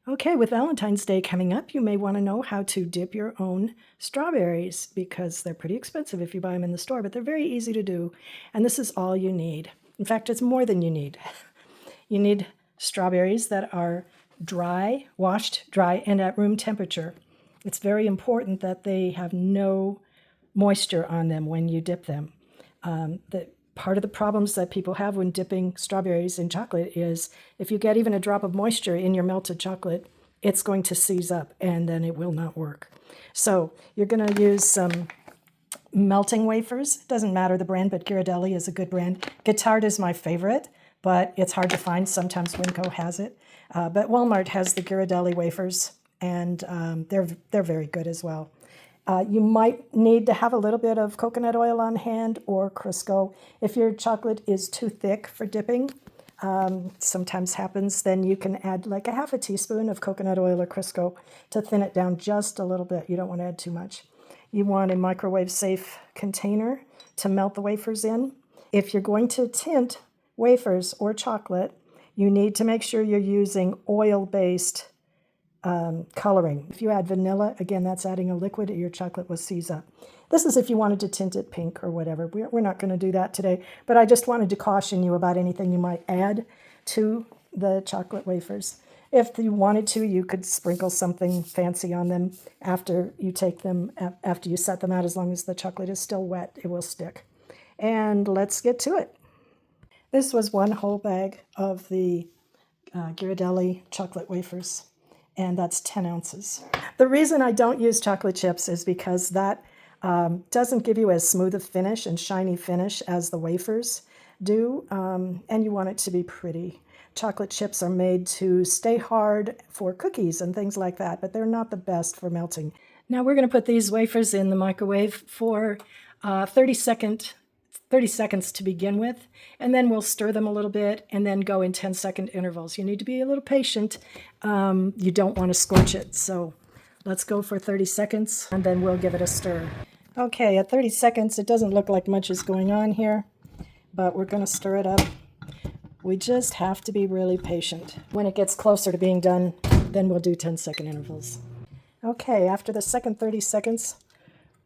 Okay, with Valentine's Day coming up, you may want to know how to dip your own strawberries because they're pretty expensive if you buy them in the store, but they're very easy to do. And this is all you need. In fact, it's more than you need. You need strawberries that are dry, washed dry, and at room temperature. It's very important that they have no moisture on them when you dip them. Part of the problems that people have when dipping strawberries in chocolate is if you get even a drop of moisture in your melted chocolate, it's going to seize up and then it will not work. So you're going to use some melting wafers. It doesn't matter the brand, but Ghirardelli is a good brand. Guittard is my favorite, but it's hard to find. Sometimes Winco has it. But Walmart has the Ghirardelli wafers, and they're very good as well. You might need to have a little bit of coconut oil on hand or Crisco. If your chocolate is too thick for dipping, sometimes happens, then you can add like a half a teaspoon of coconut oil or Crisco to thin it down just a little bit. You don't want to add too much. You want a microwave safe container to melt the wafers in. If you're going to tint wafers or chocolate, you need to make sure you're using oil-based coloring. If you add vanilla, again, that's adding a liquid, your chocolate will seize up. This is if you wanted to tint it pink or whatever. We're not going to do that today, but I just wanted to caution you about anything you might add to the chocolate wafers. If you wanted to, you could sprinkle something fancy on them after you take them, after you set them out. As long as the chocolate is still wet, it will stick. And let's get to it. This was one whole bag of the Ghirardelli chocolate wafers, and that's 10 ounces. The reason I don't use chocolate chips is because that doesn't give you as smooth a finish and shiny finish as the wafers do, and you want it to be pretty. Chocolate chips are made to stay hard for cookies and things like that, but they're not the best for melting. Now we're going to put these wafers in the microwave for 30 seconds to begin with, and then we'll stir them a little bit and then go in 10-second intervals. You need to be a little patient. You don't want to scorch it. So let's go for 30 seconds and then we'll give it a stir. Okay, at 30 seconds, it doesn't look like much is going on here, but we're going to stir it up. We just have to be really patient. When it gets closer to being done, then we'll do 10-second intervals. Okay, after the second 30 seconds,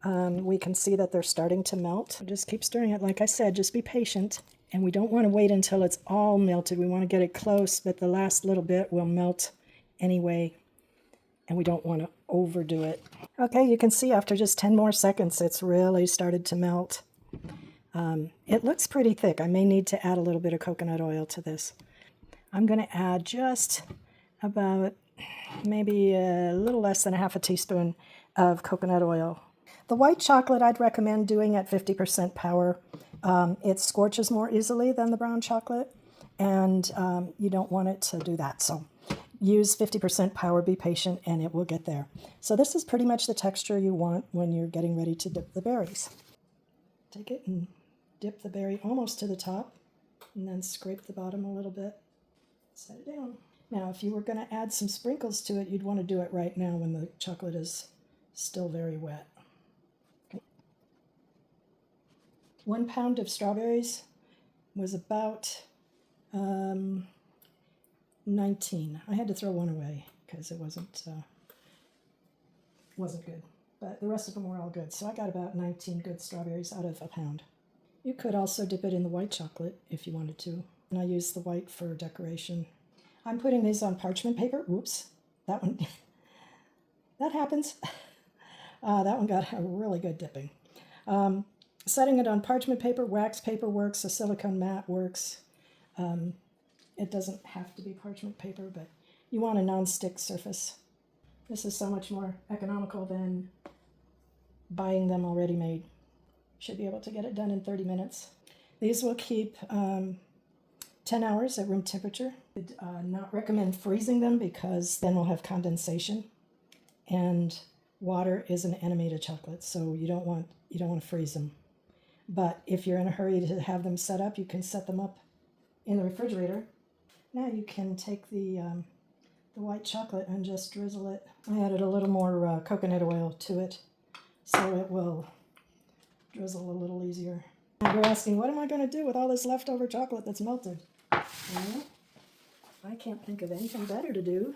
we can see that they're starting to melt. Just keep stirring it. Like I said, just be patient. And we don't want to wait until it's all melted. We want to get it close, but the last little bit will melt anyway. And we don't want to overdo it. Okay, you can see after just 10 more seconds, it's really started to melt. It looks pretty thick. I may need to add a little bit of coconut oil to this. I'm going to add just about maybe a little less than a half a teaspoon of coconut oil. The white chocolate I'd recommend doing at 50% power. It scorches more easily than the brown chocolate, and you don't want it to do that. So use 50% power, be patient, and it will get there. So this is pretty much the texture you want when you're getting ready to dip the berries. Take it and dip the berry almost to the top, and then scrape the bottom a little bit. Set it down. Now, if you were going to add some sprinkles to it, you'd want to do it right now when the chocolate is still very wet. 1 pound of strawberries was about 19. I had to throw one away because it wasn't good. But the rest of them were all good. So I got about 19 good strawberries out of a pound. You could also dip it in the white chocolate if you wanted to. And I use the white for decoration. I'm putting these on parchment paper. Oops, that one, that happens. That one got a really good dipping. Setting it on parchment paper, wax paper works, a silicone mat works. It doesn't have to be parchment paper, but you want a non-stick surface. This is so much more economical than buying them already made. Should be able to get it done in 30 minutes. These will keep 10 hours at room temperature. I'd not recommend freezing them because then we'll have condensation, and water is an enemy to chocolate, so you don't want to freeze them. But if you're in a hurry to have them set up, you can set them up in the refrigerator. Now you can take the white chocolate and just drizzle it. I added a little more coconut oil to it, so it will drizzle a little easier. Now you're asking, what am I going to do with all this leftover chocolate that's melted? Well, I can't think of anything better to do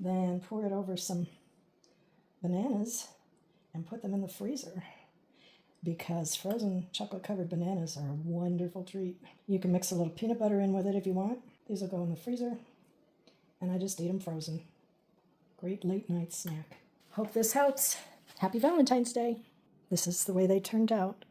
Then pour it over some bananas and put them in the freezer because frozen chocolate-covered bananas are a wonderful treat. You can mix a little peanut butter in with it if you want. These will go in the freezer, and I just eat them frozen. Great late-night snack. Hope this helps. Happy Valentine's Day. This is the way they turned out.